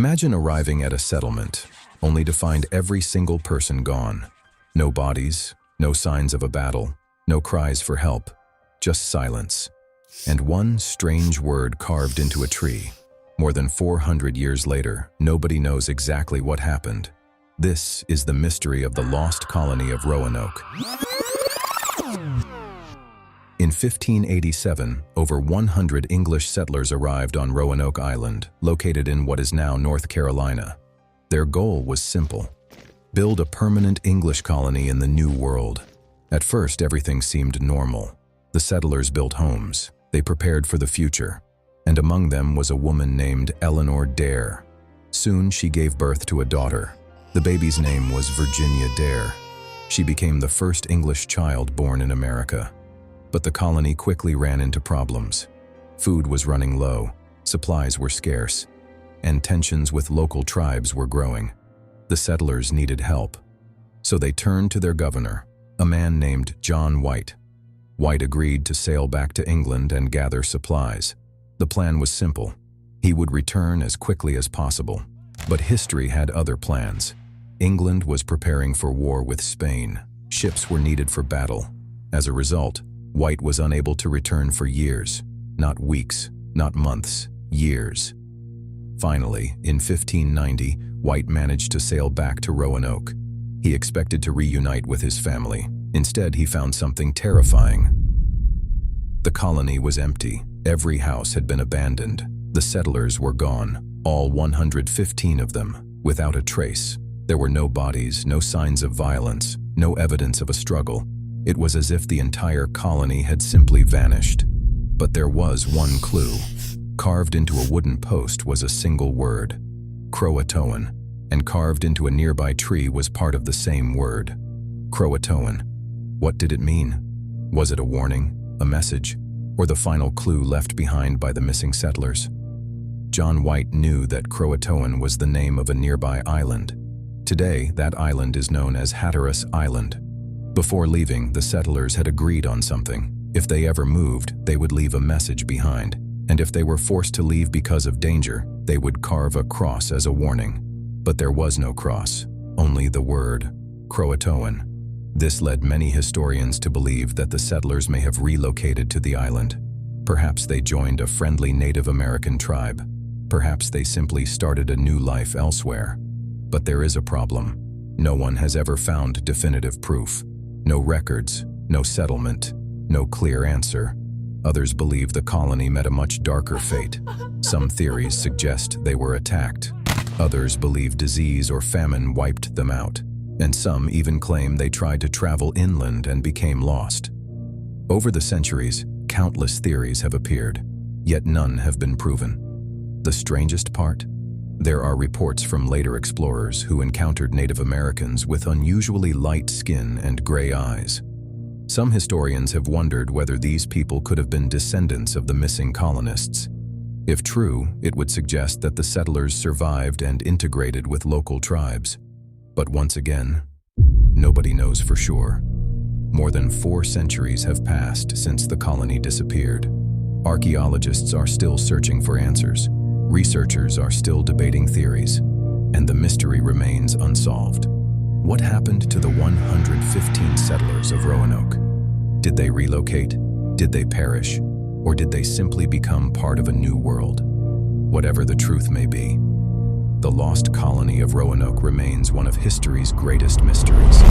Imagine arriving at a settlement, only to find every single person gone. No bodies, no signs of a battle, no cries for help, just silence. And one strange word carved into a tree. More than 400 years later, nobody knows exactly what happened. This is the mystery of the Lost Colony of Roanoke. In 1587, over 100 English settlers arrived on Roanoke Island, located in what is now North Carolina. Their goal was simple: build a permanent English colony in the New World. At first, everything seemed normal. The settlers built homes. They prepared for the future. And among them was a woman named Eleanor Dare. Soon, she gave birth to a daughter. The baby's name was Virginia Dare. She became the first English child born in America. But the colony quickly ran into problems. Food was running low, supplies were scarce, and tensions with local tribes were growing. The settlers needed help. So they turned to their governor, a man named John White. White agreed to sail back to England and gather supplies. The plan was simple. He would return as quickly as possible. But history had other plans. England was preparing for war with Spain. Ships were needed for battle. As a result, White was unable to return for years. Not weeks, not months, years. Finally, in 1590, White managed to sail back to Roanoke. He expected to reunite with his family. Instead, he found something terrifying. The colony was empty. Every house had been abandoned. The settlers were gone, all 115 of them, without a trace. There were no bodies, no signs of violence, no evidence of a struggle. It was as if the entire colony had simply vanished. But there was one clue. Carved into a wooden post was a single word: CROATOAN, and carved into a nearby tree was part of the same word: CROATOAN. What did it mean? Was it a warning, a message, or the final clue left behind by the missing settlers? John White knew that CROATOAN was the name of a nearby island. Today, that island is known as Hatteras Island. Before leaving, the settlers had agreed on something. If they ever moved, they would leave a message behind. And if they were forced to leave because of danger, they would carve a cross as a warning. But there was no cross, only the word CROATOAN. This led many historians to believe that the settlers may have relocated to the island. Perhaps they joined a friendly Native American tribe. Perhaps they simply started a new life elsewhere. But there is a problem. No one has ever found definitive proof. No records, no settlement, no clear answer. Others believe the colony met a much darker fate. Some theories suggest they were attacked. Others believe disease or famine wiped them out. And some even claim they tried to travel inland and became lost. Over the centuries, countless theories have appeared, yet none have been proven. The strangest part? There are reports from later explorers who encountered Native Americans with unusually light skin and gray eyes. Some historians have wondered whether these people could have been descendants of the missing colonists. If true, it would suggest that the settlers survived and integrated with local tribes. But once again, nobody knows for sure. More than 4 centuries have passed since the colony disappeared. Archaeologists are still searching for answers. Researchers are still debating theories, and the mystery remains unsolved. What happened to the 115 settlers of Roanoke? Did they relocate? Did they perish? Or did they simply become part of a new world? Whatever the truth may be, the Lost Colony of Roanoke remains one of history's greatest mysteries.